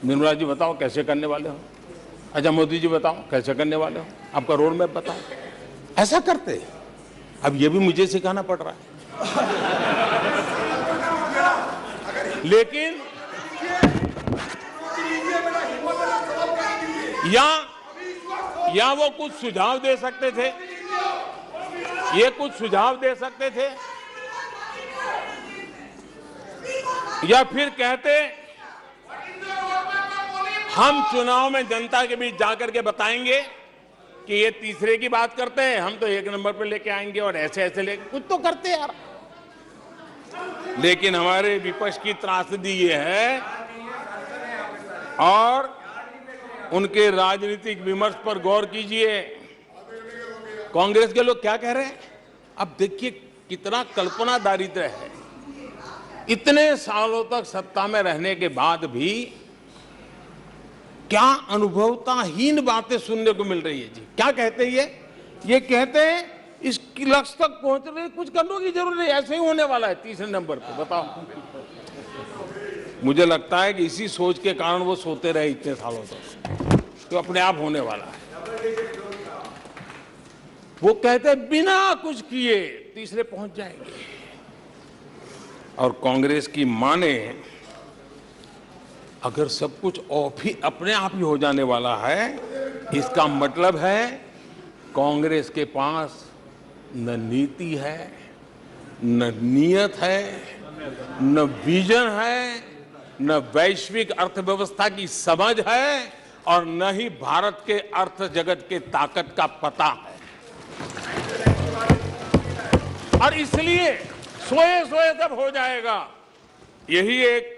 निर्मला जी बताओ कैसे करने वाले हो? अच्छा मोदी जी बताओ कैसे करने वाले हो? आपका रोड मैप बताओ। ऐसा करते। अब ये भी मुझे सिखाना पड़ रहा है। लेकिन या वो कुछ सुझाव दे सकते थे, ये कुछ सुझाव दे सकते थे, या फिर कहते हम चुनाव में जनता के बीच जाकर के बताएंगे कि ये तीसरे की बात करते हैं, हम तो एक नंबर पे लेके आएंगे और ऐसे ऐसे लेके कुछ तो करते यार। लेकिन हमारे विपक्ष की त्रासदी ये है और उनके राजनीतिक विमर्श पर गौर कीजिए। कांग्रेस के लोग क्या कह रहे हैं? अब देखिए कितना कल्पना दारिद्र्य है। इतने सालों तक सत्ता में रहने के बाद भी क्या अनुभवताहीन बातें सुनने को मिल रही है जी। क्या कहते हैं ये कहते हैं इस लक्ष्य तक पहुंचने कुछ करने की जरूरत नहीं, ऐसे ही होने वाला है तीसरे नंबर पे। बताओ, मुझे लगता है कि इसी सोच के कारण वो सोते रहे इतने सालों तक, तो अपने आप होने वाला है। वो कहते हैं बिना कुछ किए तीसरे पहुंच जाएंगे। और कांग्रेस की माने अगर सब कुछ अपने आप ही हो जाने वाला है, इसका मतलब है कांग्रेस के पास न नीति है, न नीयत है, न विजन है, न वैश्विक अर्थव्यवस्था की समझ है और न ही भारत के अर्थ जगत के ताकत का पता है। और इसलिए सोए सोए सब हो जाएगा, यही एक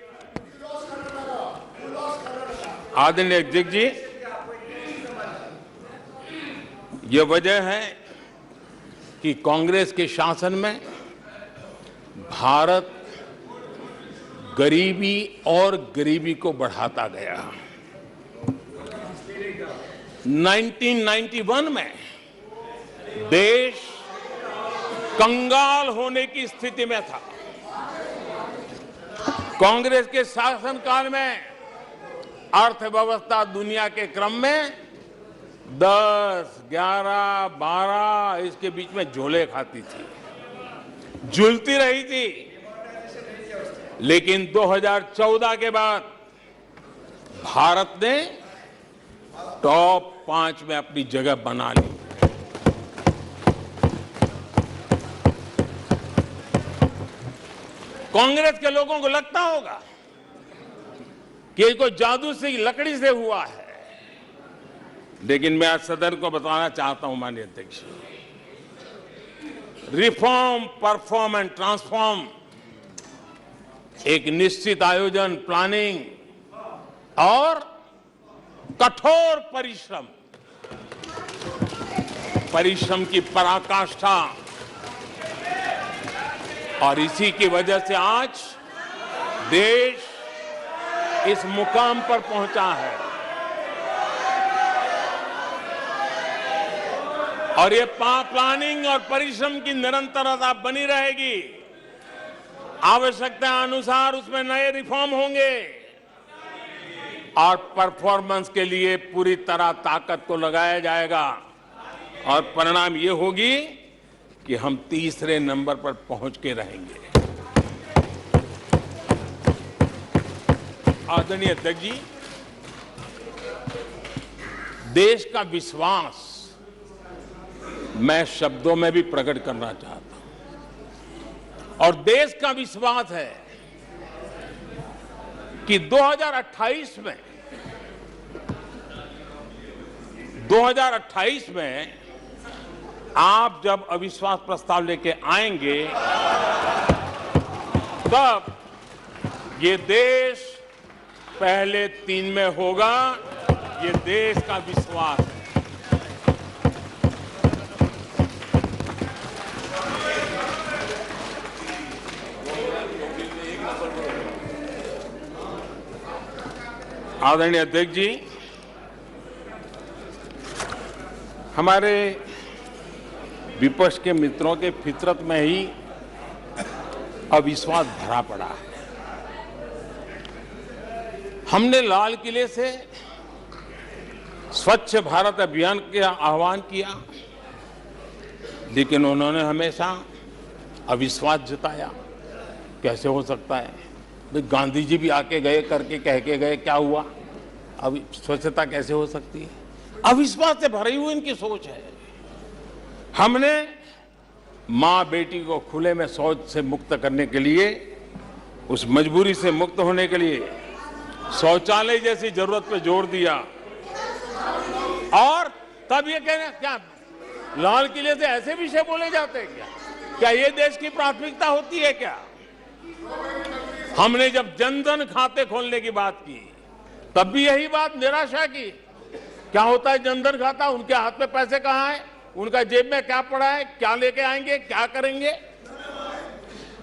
आदरणीय अध्यक्ष जी ये वजह है कि कांग्रेस के शासन में भारत गरीबी और गरीबी को बढ़ाता गया। 1991 में देश कंगाल होने की स्थिति में था। कांग्रेस के शासनकाल में अर्थव्यवस्था दुनिया के क्रम में 10, 11, 12 इसके बीच में झोले खाती थी, झूलती रही थी। लेकिन 2014 के बाद भारत ने टॉप 5 में अपनी जगह बना ली। कांग्रेस के लोगों को लगता होगा कि ये कोई जादू से लकड़ी से हुआ है, लेकिन मैं आज सदन को बताना चाहता हूं माननीय अध्यक्ष, रिफॉर्म, परफॉर्म एंड ट्रांसफॉर्म एक निश्चित आयोजन, प्लानिंग और कठोर परिश्रम की पराकाष्ठा, और इसी की वजह से आज देश इस मुकाम पर पहुंचा है। और ये प्लानिंग और परिश्रम की निरंतरता बनी रहेगी। आवश्यकता अनुसार उसमें नए रिफॉर्म होंगे और परफॉर्मेंस के लिए पूरी तरह ताकत को लगाया जाएगा और परिणाम ये होगी कि हम तीसरे नंबर पर पहुंच के रहेंगे। आदरणीय अध्यक्ष जी, देश का विश्वास मैं शब्दों में भी प्रकट करना चाहता हूं, और देश का विश्वास है कि 2028 में आप जब अविश्वास प्रस्ताव लेके आएंगे तब ये देश पहले 3 में होगा। ये देश का विश्वास है। आदरणीय अध्यक्ष जी, हमारे विपक्ष के मित्रों के फितरत में ही अविश्वास भरा पड़ा है। हमने लाल किले से स्वच्छ भारत अभियान का आह्वान किया, लेकिन उन्होंने हमेशा अविश्वास जताया। कैसे हो सकता है? भाई गांधी जी भी आके गए, करके कह के गए, क्या हुआ? अब स्वच्छता कैसे हो सकती है? अविश्वास से भरी हुई इनकी सोच है। हमने मां बेटी को खुले में शौच से मुक्त करने के लिए, उस मजबूरी से मुक्त होने के लिए शौचालय जैसी जरूरत पे जोर दिया। और तब ये कहना, क्या लाल किले से ऐसे विषय बोले जाते हैं क्या? क्या ये देश की प्राथमिकता होती है क्या? हमने जब जन धन खाते खोलने की बात की, तब भी यही बात निराशा की। क्या होता है जन धन खाता? उनके हाथ में पैसे कहां है? उनका जेब में क्या पड़ा है? क्या लेके आएंगे? क्या करेंगे?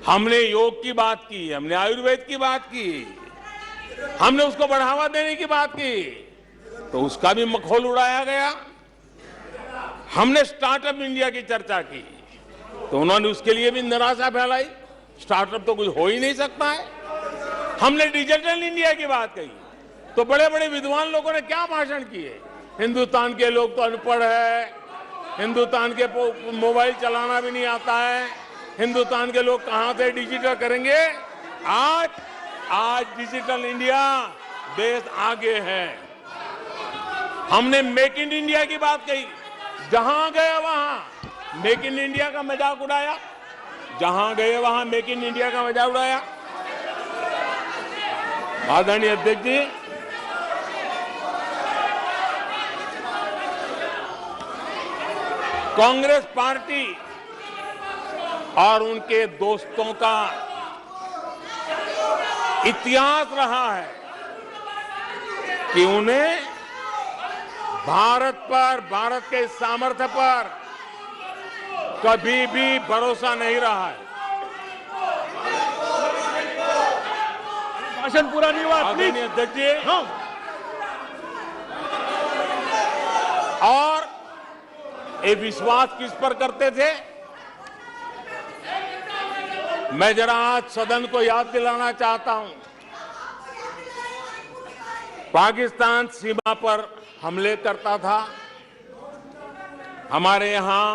हमने योग की बात की, हमने आयुर्वेद की बात की, हमने उसको बढ़ावा देने की बात की, तो उसका भी मखौल उड़ाया गया। हमने स्टार्टअप इंडिया की चर्चा की, तो उन्होंने उसके लिए भी निराशा फैलाई। स्टार्टअप तो कुछ हो ही नहीं सकता है। हमने डिजिटल इंडिया की बात कही, तो बड़े बड़े विद्वान लोगों ने क्या भाषण किए। हिंदुस्तान के लोग तो अनपढ़ है, हिंदुस्तान के मोबाइल चलाना भी नहीं आता है, हिंदुस्तान के लोग कहां से डिजिटल करेंगे। आज डिजिटल इंडिया, देश आगे है। हमने मेक इन इंडिया की बात कही, जहां गए वहां मेक इन इंडिया का मजाक उड़ाया, जहां गए वहां मेक इन इंडिया का मजाक उड़ाया। आदरणीय अध्यक्ष जी, कांग्रेस पार्टी और उनके दोस्तों का इतिहास रहा है कि उन्हें भारत पर, भारत के सामर्थ्य पर कभी भी भरोसा नहीं रहा है। भाषण पूरा नहीं हुआ। आदरणीय अध्यक्ष जी, और ये विश्वास किस पर करते थे? मैं जरा आज सदन को याद दिलाना चाहता हूं। पाकिस्तान सीमा पर हमले करता था, हमारे यहां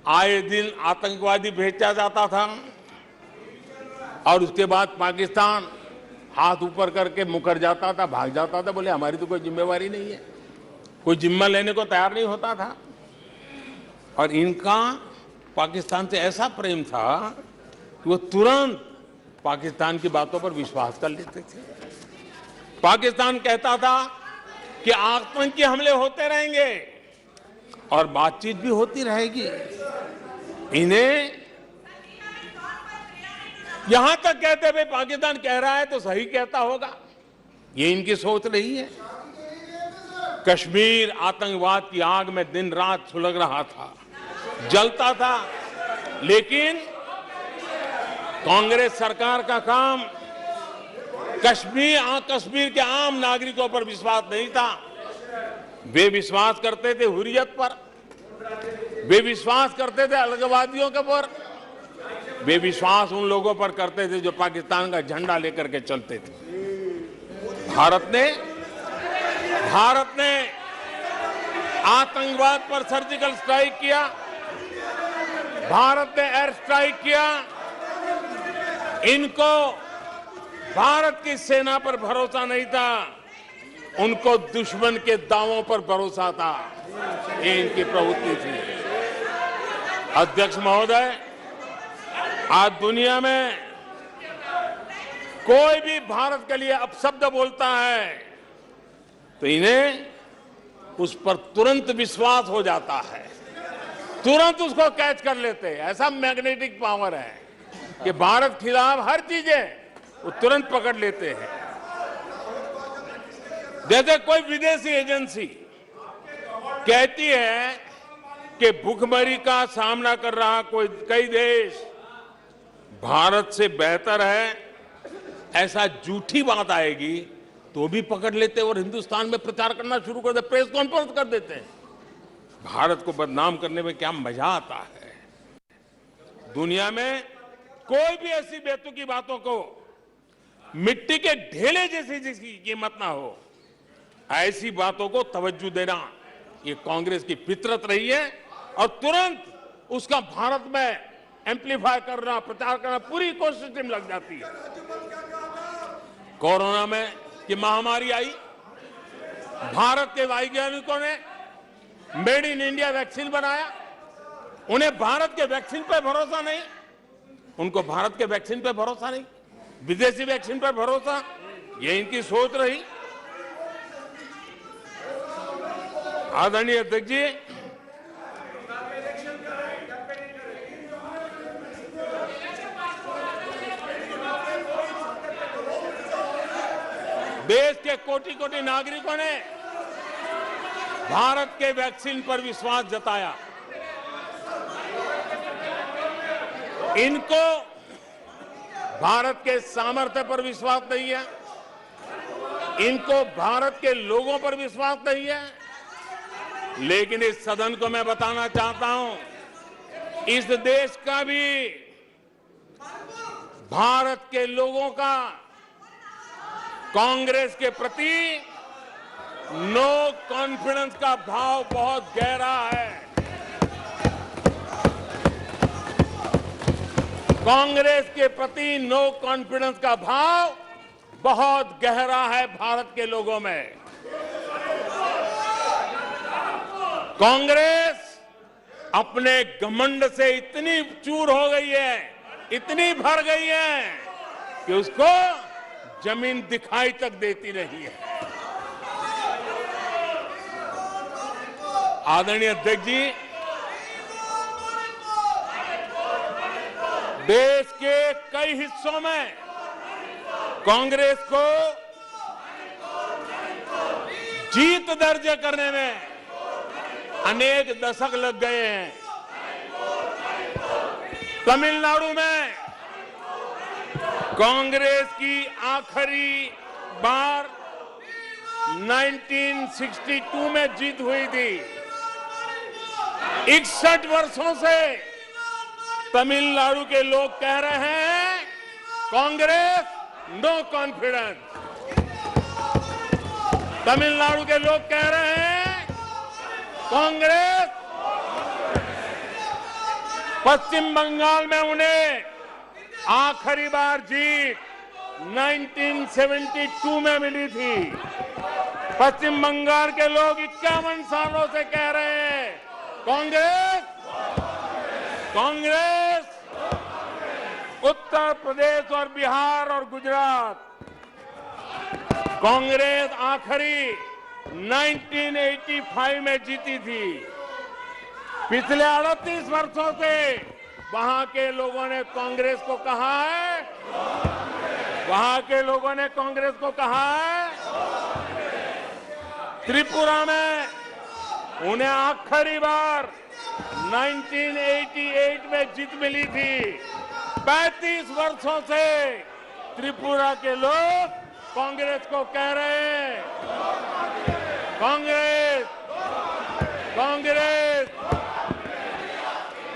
आए दिन आतंकवादी भेजा जाता था, और उसके बाद पाकिस्तान हाथ ऊपर करके मुकर जाता था, भाग जाता था, बोले हमारी तो कोई जिम्मेवारी नहीं है, कोई जिम्मा लेने को तैयार नहीं होता था। और इनका पाकिस्तान से ऐसा प्रेम था कि वो तुरंत पाकिस्तान की बातों पर विश्वास कर लेते थे। पाकिस्तान कहता था कि आतंकी हमले होते रहेंगे और बातचीत भी होती रहेगी। इन्हें यहां तक कहते हुए पाकिस्तान कह रहा है तो सही कहता होगा, ये इनकी सोच रही है। कश्मीर आतंकवाद की आग में दिन रात सुलग रहा था, जलता था, लेकिन कांग्रेस सरकार का काम कश्मीर के आम नागरिकों पर विश्वास नहीं था। वे विश्वास करते थे हुर्रियत पर, वे विश्वास करते थे अलगवादियों के पर, वे विश्वास उन लोगों पर करते थे जो पाकिस्तान का झंडा लेकर के चलते थे। भारत ने आतंकवाद पर सर्जिकल स्ट्राइक किया, भारत ने एयर स्ट्राइक किया। इनको भारत की सेना पर भरोसा नहीं था, उनको दुश्मन के दावों पर भरोसा था। ये इनकी प्रवृत्ति थी। अध्यक्ष महोदय, आज दुनिया में कोई भी भारत के लिए अपशब्द बोलता है तो इन्हें उस पर तुरंत विश्वास हो जाता है, तुरंत उसको कैच कर लेते हैं। ऐसा मैग्नेटिक पावर है कि भारत खिलाफ हर चीजें वो तुरंत पकड़ लेते हैं। जैसे कोई विदेशी एजेंसी कहती है कि भूखमरी का सामना कर रहा कई देश भारत से बेहतर है, ऐसा झूठी बात आएगी तो भी पकड़ लेते और हिंदुस्तान में प्रचार करना शुरू कर देते, प्रेस कॉन्फ्रेंस कर देते हैं। भारत को बदनाम करने में क्या मजा आता है। दुनिया में कोई भी ऐसी बेतुकी बातों को मिट्टी के ढेले जैसी जिसकी कीमत ना हो, ऐसी बातों को तवज्जो देना ये कांग्रेस की फितरत रही है और तुरंत उसका भारत में एम्पलीफाई करना, प्रचार करना पूरी कोशिश टीम लग जाती है। कोरोना में की महामारी आई, भारत के वैज्ञानिकों ने मेड इन इंडिया वैक्सीन बनाया। उन्हें भारत के वैक्सीन पर भरोसा नहीं, उनको भारत के वैक्सीन पर भरोसा नहीं, विदेशी वैक्सीन पर भरोसा, ये इनकी सोच रही। आदरणीय अध्यक्ष जी, देश के कोटि कोटि नागरिकों ने भारत के वैक्सीन पर विश्वास जताया। इनको भारत के सामर्थ्य पर विश्वास नहीं है, इनको भारत के लोगों पर विश्वास नहीं है। लेकिन इस सदन को मैं बताना चाहता हूं, इस देश का भी, भारत के लोगों का कांग्रेस के प्रति नो कॉन्फिडेंस का भाव बहुत गहरा है। कांग्रेस के प्रति नो कॉन्फिडेंस का भाव बहुत गहरा है भारत के लोगों में। कांग्रेस अपने घमंड से इतनी चूर हो गई है, इतनी भर गई है कि उसको जमीन दिखाई तक देती नहीं है। आदरणीय अध्यक्ष जी, देश के कई हिस्सों में कांग्रेस को जीत दर्ज करने में अनेक दशक लग गए हैं। तमिलनाडु में कांग्रेस की आखिरी बार 1962 में जीत हुई थी। 61 वर्षों से तमिलनाडु के लोग कह रहे हैं कांग्रेस नो कॉन्फिडेंस। तमिलनाडु के लोग कह रहे हैं कांग्रेस। पश्चिम बंगाल में उन्हें आखिरी बार जीत 1972 में मिली थी। पश्चिम बंगाल के लोग 51 सालों से कह रहे हैं कांग्रेस कांग्रेस। उत्तर प्रदेश और बिहार और गुजरात कांग्रेस आखिरी 1985 में जीती थी। पिछले 38 वर्षों से वहां के लोगों ने कांग्रेस को कहा है, वहां के लोगों ने कांग्रेस को कहा है। त्रिपुरा में उन्हें आखिरी बार 1988 में जीत मिली थी। 35 वर्षों से त्रिपुरा के लोग कांग्रेस को कह रहे हैं कांग्रेस कांग्रेस।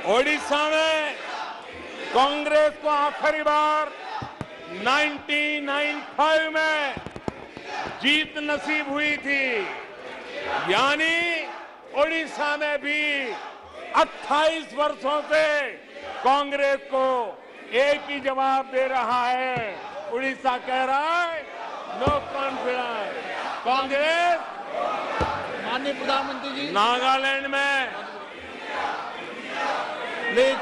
ओडिशा में कांग्रेस को आखिरी बार 1995 में जीत नसीब हुई थी। यानी ओडिशा में भी 28 वर्षों से कांग्रेस को एक ही जवाब दे रहा है। उड़ीसा कह रहा है नो कॉन्फिडेंस कांग्रेस। माननीय प्रधानमंत्री जी, नागालैंड में प्लीज